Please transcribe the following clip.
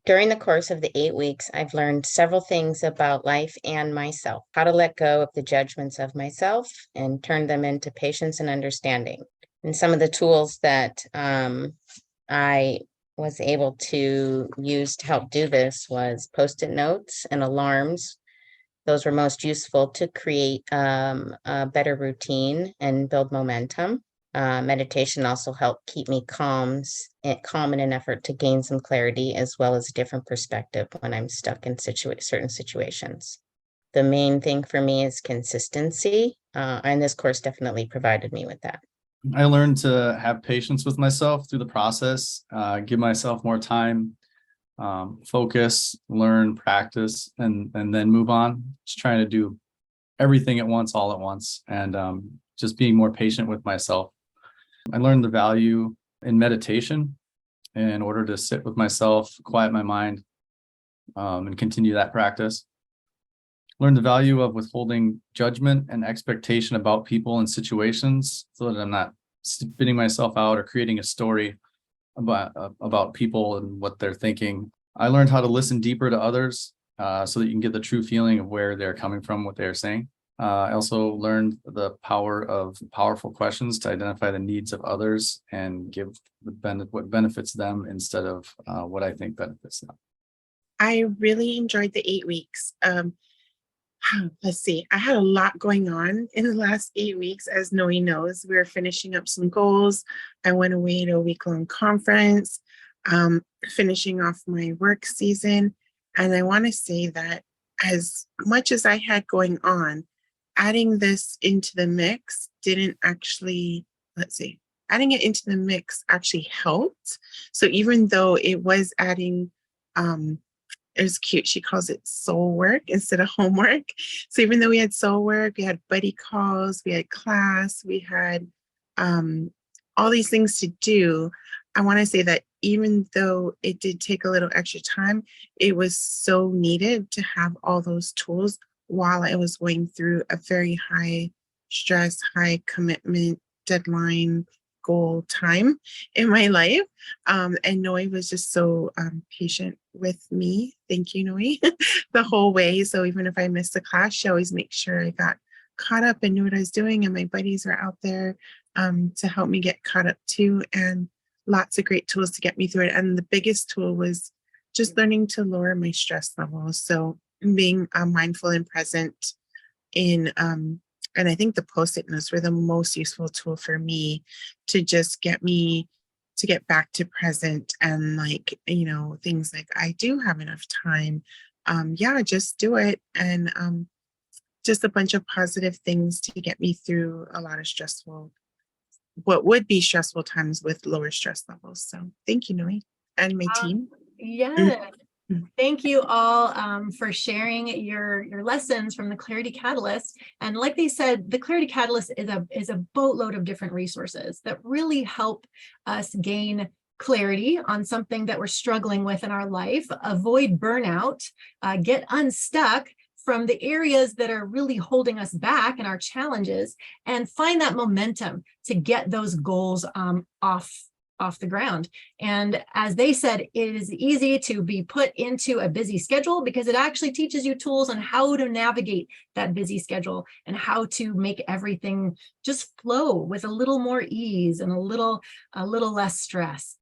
During the course of the 8 weeks, I've learned several things about life and myself, how to let go of the judgments of myself and turn them into patience and understanding. And some of the tools that I was able to use to help do this was Post-it notes and alarms. Those were most useful to create a better routine and build momentum. Meditation also helped keep me calm in an effort to gain some clarity as well as a different perspective when I'm stuck in certain situations. The main thing for me is consistency, and this course definitely provided me with that. I learned to have patience with myself through the process, give myself more time, focus, learn, practice, and then move on. Just trying to do everything at once, all at once, and just being more patient with myself. I learned the value in meditation in order to sit with myself, quiet my mind, and continue that practice. Learn the value of withholding judgment and expectation about people and situations so that I'm not spinning myself out or creating a story about people and what they're thinking. I learned how to listen deeper to others so that you can get the true feeling of where they're coming from, what they're saying. I also learned the power of powerful questions to identify the needs of others and give what benefits them instead of what I think benefits them. I really enjoyed the 8 weeks. Let's see, I had a lot going on in the last 8 weeks. As Noe knows, we were finishing up some goals. I went away to a week-long conference, finishing off my work season. And I want to say that as much as I had going on, adding this into the mix didn't actually, adding it into the mix actually helped. So even though it was adding, it was cute. She calls it soul work instead of homework. So even though we had soul work, we had buddy calls, we had class, we had all these things to do. I want to say that even though it did take a little extra time, it was so needed to have all those tools while I was going through a very high stress, high commitment, deadline, goal time in my life. And Noe was just so patient with me. Thank you, Noe, the whole way. So even if I missed a class, she always makes sure I got caught up and knew what I was doing. And my buddies are out there to help me get caught up too. And lots of great tools to get me through it. And the biggest tool was just learning to lower my stress levels. So being mindful and present in and I think the Post-it notes were the most useful tool for me to just get me to get back to present and things like I do have enough time. Just do it. And just a bunch of positive things to get me through a lot of what would be stressful times with lower stress levels. So thank you, Noe, and my team. Yes. Thank you all for sharing your lessons from the Clarity Catalyst. And like they said, the Clarity Catalyst is a boatload of different resources that really help us gain clarity on something that we're struggling with in our life, avoid burnout, get unstuck from the areas that are really holding us back and our challenges, and find that momentum to get those goals off the ground. And as they said, it is easy to be put into a busy schedule because it actually teaches you tools on how to navigate that busy schedule and how to make everything just flow with a little more ease and a little less stress.